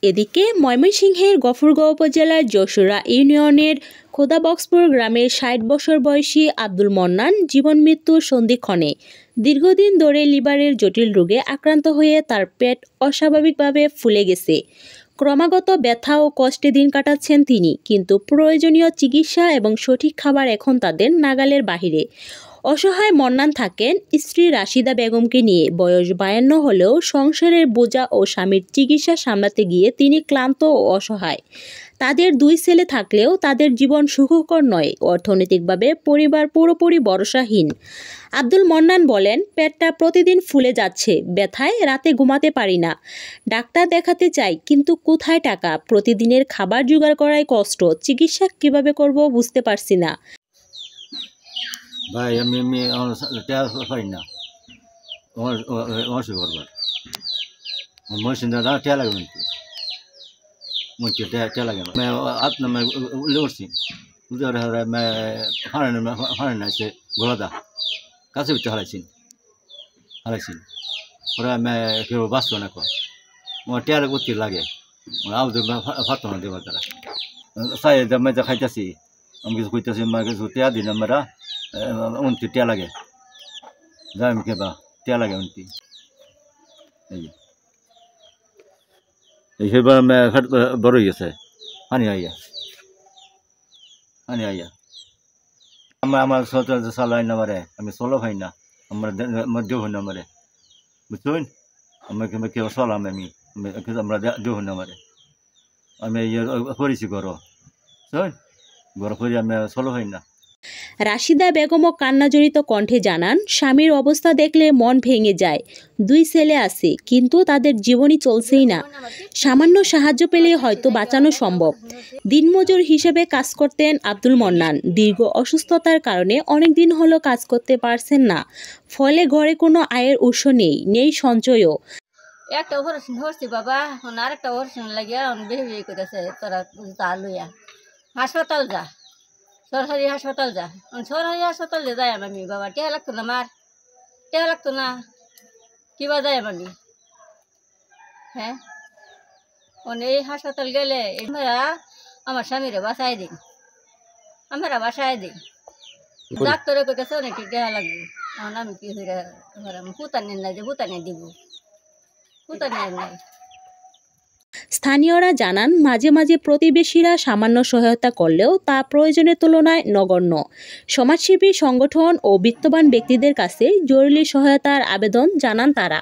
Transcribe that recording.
এদিকে ময়মনসিংহের গফরগাঁও উপজেলার যশোরা ইউনিয়নের খোদাবক্সপুর গ্রামের ৬০ বছর বয়সী আব্দুল মন্নান জীবন মৃত্যুর সন্ধিক্ষণে দীর্ঘদিন ধরে লিভারের জটিল রোগে আক্রান্ত হয়ে তার পেট অস্বাভাবিকভাবে ফুলে গেছে। ক্রমাগত ব্যথা ও কষ্টে দিন কাটাচ্ছেন তিনি, কিন্তু প্রয়োজনীয় চিকিৎসা এবং সঠিক খাবার এখন তাদের নাগালের বাহিরে। অসহায় মন্নান থাকেন স্ত্রী রাশিদা বেগমকে নিয়ে। বয়স ৫২ হলেও সংসারের বোঝা ও স্বামীর চিকিৎসা সামলাতে গিয়ে তিনি ক্লান্ত ও অসহায়। তাদের ২ ছেলে থাকলেও তাদের জীবন সুখকর নয়। অর্থনৈতিকভাবে পরিবার পুরোপুরি ভরসাহীন। আব্দুল মন্নান বলেন, পেটটা প্রতিদিন ফুলে যাচ্ছে, ব্যথায় রাতে ঘুমাতে পারি না। ডাক্তার দেখাতে চাই, কিন্তু কোথায় টাকা? প্রতিদিনের খাবার জোগাড় করাই কষ্ট। চিকিৎসা কিভাবে করব বুঝতে পারছি না। ভাই আমি পারি না, অসুখ করবার মশিন টেয়া লাগে মুখে টেয়া লাগে আপনার উল্লে করছি ফানে আছে গোলাদা কাছে ভিতরে হারাইছি ওরা আমি কেউ বাঁচতো না আমার টেয়ার করতে লাগে আউদের ফাতো না দেবার তারা চাই মেজা খাইতেছি আমি কিছু কইতেছি কিছু টেয়া দিন আমরা উনতি টেয়া লাগে যাই আমি কেবা টেয়া লাগে উনতি এই সেবার বড় হয়ে গেছে হানি আইয়া আমার চালাই না মারে আমি চলো ভাই না আমার দেহ না মারে বুঝছেন আমি কেউ চলাম আমরা দেহ না মারে আমি করেছি ঘর করে আমি চলো ভাই না। রাশিদা বেগমও কান্নাজড়িত কণ্ঠে জানান, স্বামীর অবস্থা দেখলে মন ভেঙে যায়। 2 ছেলে আছে, কিন্তু তাদের জীবনই চলছেই না। সামান্য সাহায্য পেলে হয়তো বাঁচানো সম্ভব। দিনমজুর হিসেবে কাজ করতেন আব্দুল মন্নান। দীর্ঘ অসুস্থতার কারণে অনেক দিন হলো কাজ করতে পারছেন না। ফলে ঘরে কোনো আয়ের উৎস নেই সঞ্চয়ও। একটা অপারেশন হচ্ছে বাবা, আরেকটা অপারেশন লাগিয়া বেশি করেছে তোরা তা লইয়া হাসপাতাল যা, সরকারি হাসপাতাল যা। সরকারি হাসপাতালে যাই আমি বাবা, টেয়া লাগতো না, টেয়া লাগতো না, কিবা যায় আমি হ্যাঁ এই হাসপাতাল গেলে আমরা আমার স্বামীরে বাসায় দিন, আমরা বাসায় দিই। ডাক্তারে কইতেছে অনেক টেয়া লাগবে। এখন আমি কি পুতানের নাই যে পুতানে দিব, পুতানের নাই। স্থানীয়রা জানান, মাঝে মাঝে প্রতিবেশীরা সামান্য সহায়তা করলেও তা প্রয়োজনের তুলনায় নগণ্য। সমাজসেবী সংগঠন ও বিত্তবান ব্যক্তিদের কাছে জরুরি সহায়তার আবেদন জানান তারা।